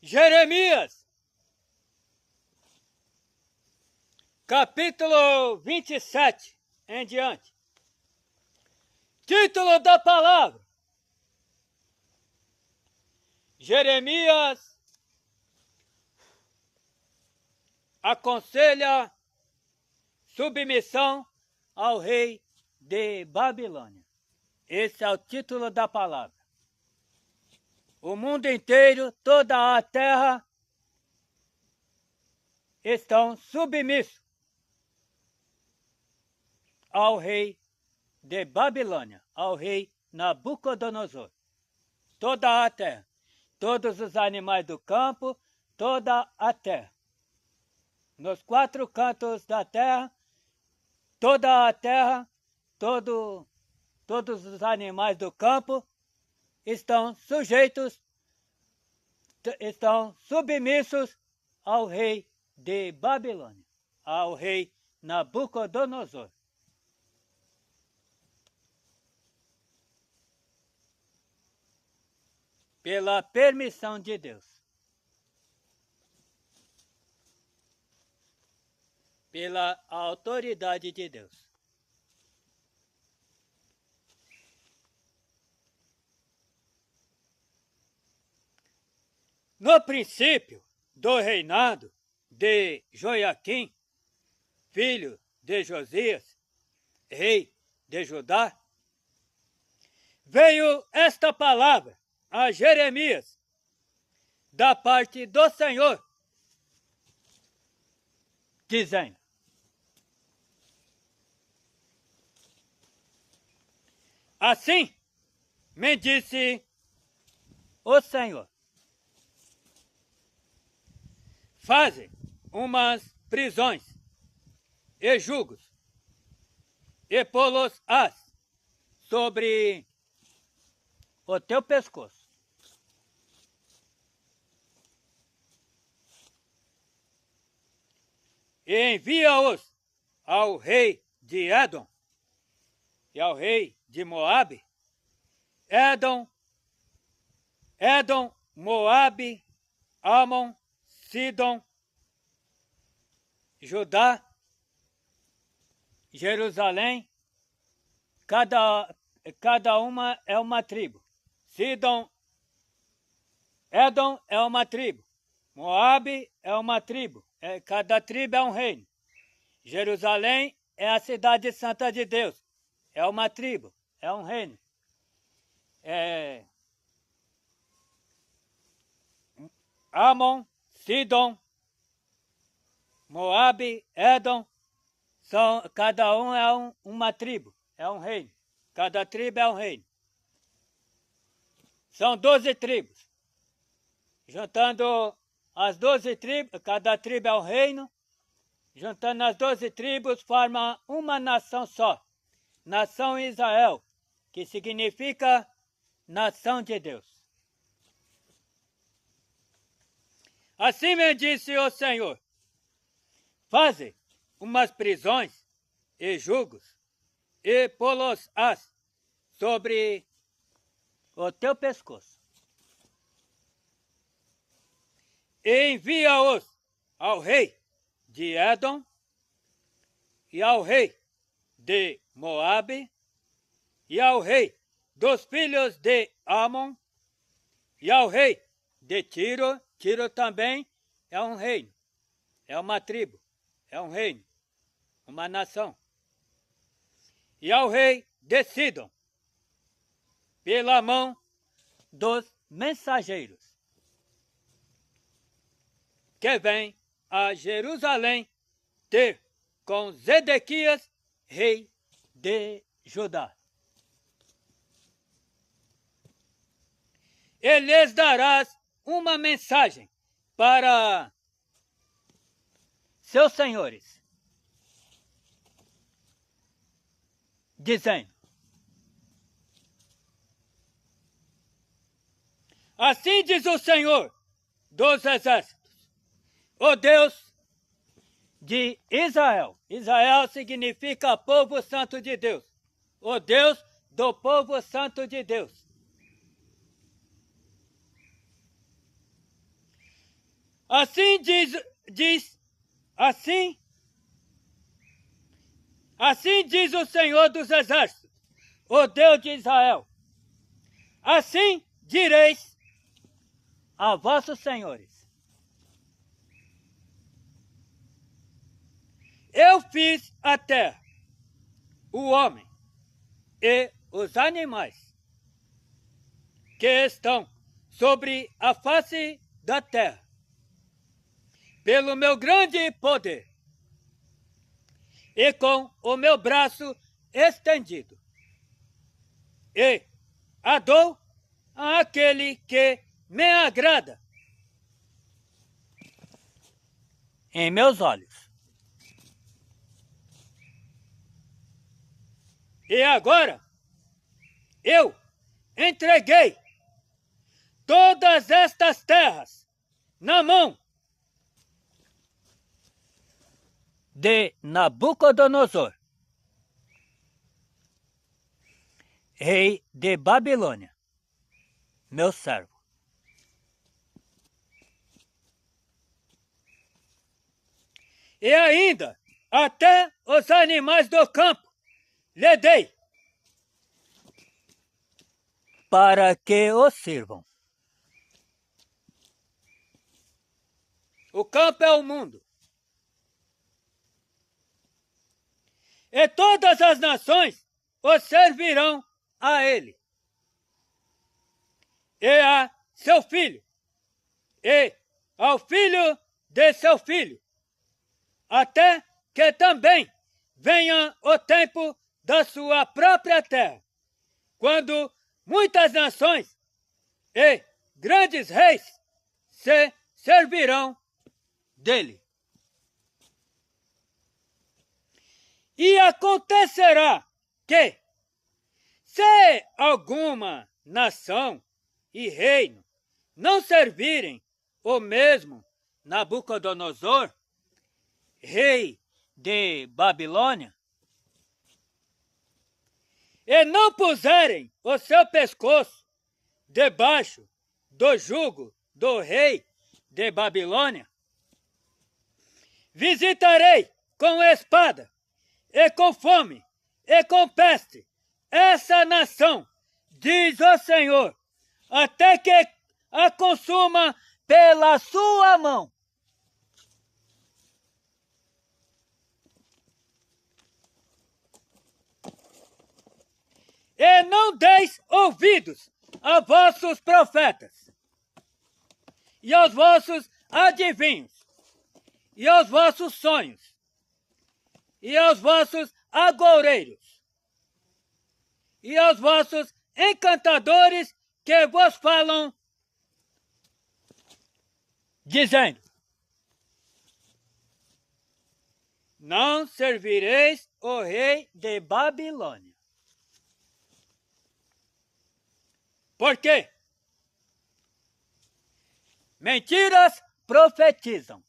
Jeremias, capítulo 27 em diante. Título da palavra: Jeremias aconselha submissão ao rei de Babilônia. Esse é o título da palavra. O mundo inteiro, toda a terra, estão submissos ao rei de Babilônia, ao rei Nabucodonosor. Toda a terra, todos os animais do campo, toda a terra. Nos quatro cantos da terra, toda a terra, todos os animais do campo estão sujeitos, estão submissos ao rei de Babilônia, ao rei Nabucodonosor. Pela permissão de Deus. Pela autoridade de Deus. No princípio do reinado de Joaquim, filho de Josias, rei de Judá, veio esta palavra a Jeremias, da parte do Senhor, dizendo: assim me disse o Senhor: faze umas prisões e julgos, e pô-los-ás sobre o teu pescoço. E envia-os ao rei de Edom e ao rei de Moabe. Edom, Moabe, Amon, Sidom, Judá, Jerusalém, cada uma é uma tribo. Sidom, Edom é uma tribo. Moabe é uma tribo. Cada tribo é um reino. Jerusalém é a cidade santa de Deus. É uma tribo, é um reino. Amon, Sidom, Moabe, Edom, cada um é uma tribo, é um reino. Cada tribo é um reino. São 12 tribos. Juntando as 12 tribos, cada tribo é um reino. Juntando as 12 tribos, forma uma nação só. Nação Israel, que significa nação de Deus. Assim me disse o Senhor: faze umas prisões e julgos, e pô-los-ás sobre o teu pescoço. E envia-os ao rei de Edom e ao rei de Moabe e ao rei dos filhos de Amon e ao rei de Tiro. Tiro também é um reino, é uma tribo, é um reino, uma nação. E ao rei de Sidom, pela mão dos mensageiros, que vem a Jerusalém ter com Zedequias, rei de Judá. E lhes darás uma mensagem para seus senhores, dizendo: assim diz o Senhor dos exércitos, o Deus de Israel. Israel significa povo santo de Deus. O Deus do povo santo de Deus. Assim assim diz o Senhor dos Exércitos, o Deus de Israel. Assim direis a vossos senhores: eu fiz a terra, o homem e os animais que estão sobre a face da terra, pelo meu grande poder e com o meu braço estendido, e a dou àquele que me agrada em meus olhos. E agora eu entreguei todas estas terras na mão de Nabucodonosor, rei de Babilônia, meu servo. E ainda até os animais do campo lhe dei, para que os sirvam. O campo é o mundo. E todas as nações os servirão a ele, e a seu filho, e ao filho de seu filho, até que também venha o tempo da sua própria terra, quando muitas nações e grandes reis se servirão dele. E acontecerá que, se alguma nação e reino não servirem o mesmo Nabucodonosor, rei de Babilônia, e não puserem o seu pescoço debaixo do jugo do rei de Babilônia, visitarei com espada, e com fome, e com peste, essa nação, diz o Senhor, até que a consuma pela sua mão. E não deis ouvidos a vossos profetas, e aos vossos adivinhos, e aos vossos sonhos, e aos vossos agoureiros, e aos vossos encantadores que vos falam, dizendo: não servireis o rei de Babilônia. Por quê? Mentiras profetizam,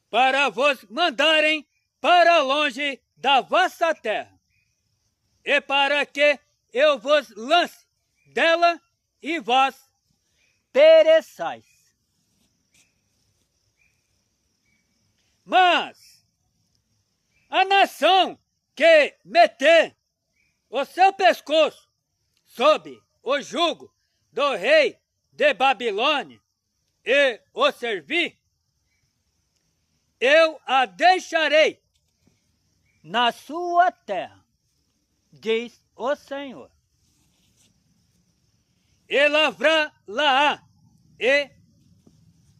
para vos mandarem para longe da vossa terra, e para que eu vos lance dela e vós pereçais. Mas a nação que meter o seu pescoço sob o jugo do rei de Babilônia e o servir, eu a deixarei na sua terra, diz o Senhor, e lavrá-la-á e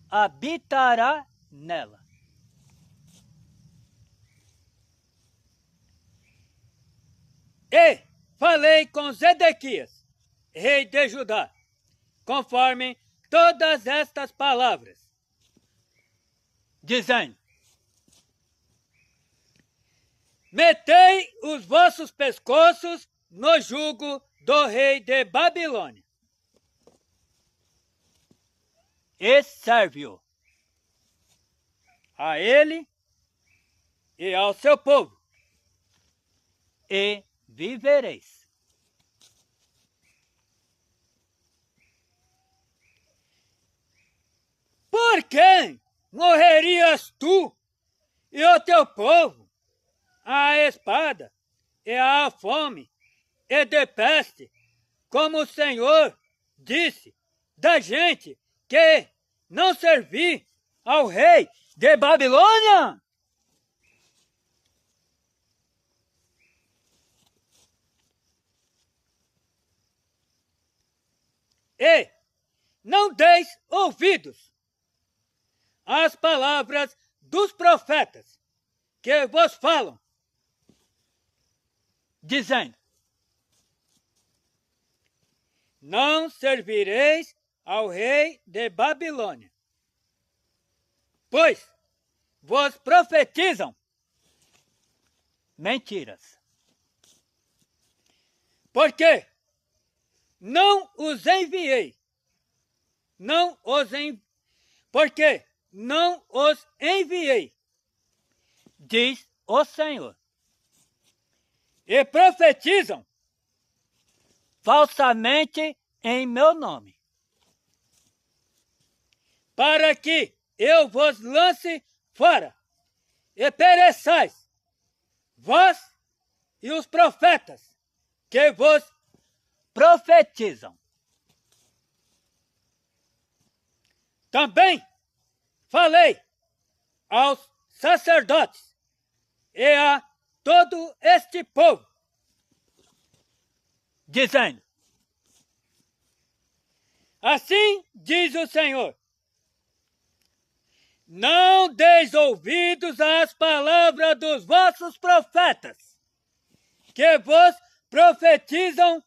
habitará nela. E falei com Zedequias, rei de Judá, conforme todas estas palavras, dizendo: metei os vossos pescoços no jugo do rei de Babilônia, e serve-o a ele e ao seu povo, e vivereis. por quem morrerias tu e o teu povo à espada e à fome e de peste, como o Senhor disse da gente que não servir ao rei de Babilônia? E não deis ouvidos às palavras dos profetas que vos falam, dizendo: não servireis ao rei de Babilônia, pois vos profetizam mentiras. Porque não os enviei, porque não os enviei, diz o Senhor. E profetizam falsamente em meu nome, para que eu vos lance fora e pereçais, vós e os profetas que vos profetizam. Também falei aos sacerdotes e a todo este povo, dizendo: assim diz o Senhor, não deis ouvidos às palavras dos vossos profetas, que vos profetizam,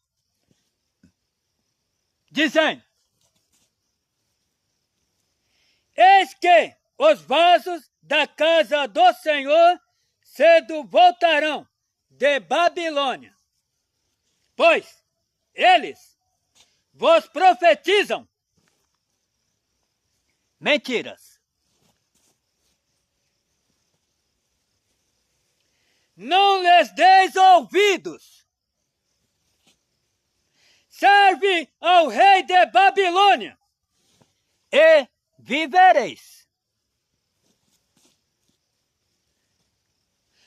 dizendo: eis que os vasos da casa do Senhor cedo voltarão de Babilônia, pois eles vos profetizam mentiras. Não lhes deis ouvidos. Serve ao rei de Babilônia e vivereis.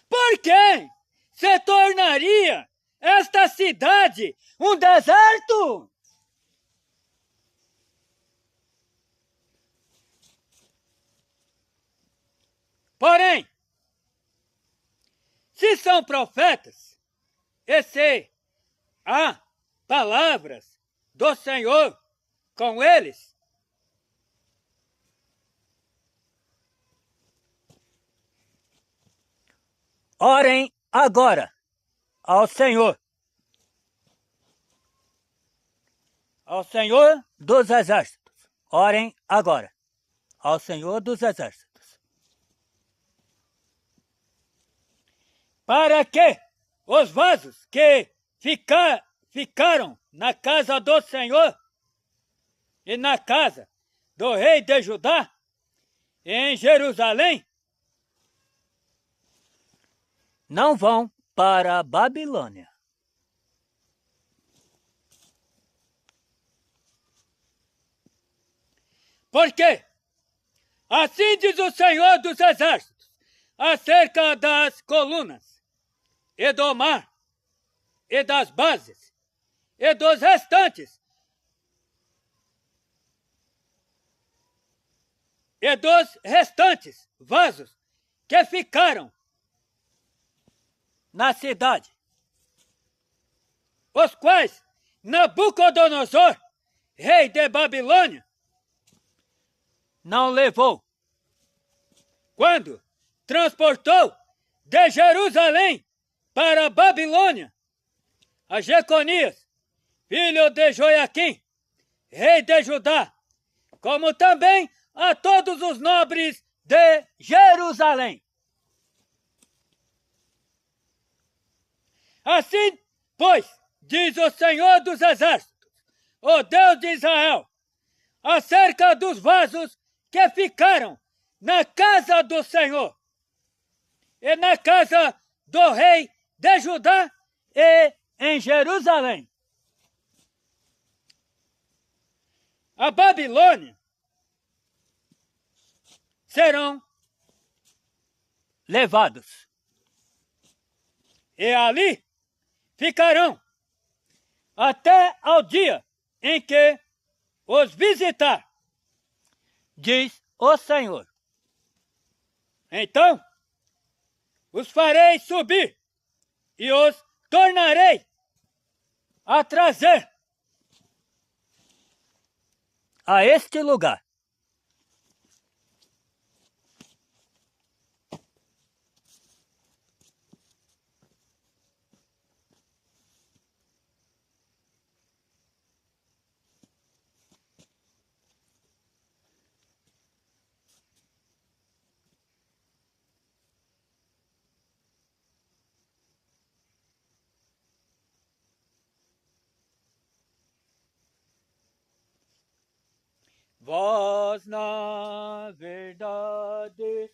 Por que se tornaria esta cidade um deserto? Porém, se são profetas, e se há palavras do Senhor com eles, orem agora ao Senhor dos exércitos. Orem agora ao Senhor dos exércitos, para que os vasos que ficaram na casa do Senhor e na casa do rei de Judá, em Jerusalém, não vão para a Babilônia. Porque assim diz o Senhor dos Exércitos acerca das colunas e do mar e das bases e dos restantes vasos que ficaram na cidade, os quais Nabucodonosor, rei de Babilônia, não levou quando transportou de Jerusalém para a Babilônia a Jeconias, filho de Joaquim, rei de Judá, como também a todos os nobres de Jerusalém. Assim, pois, diz o Senhor dos Exércitos, o Deus de Israel, acerca dos vasos que ficaram na casa do Senhor e na casa do rei de Judá e em Jerusalém. A Babilônia serão levados. E ali ficarão até ao dia em que os visitar, diz o Senhor. Então os farei subir e os tornarei a trazer a este lugar. Vós, na verdade,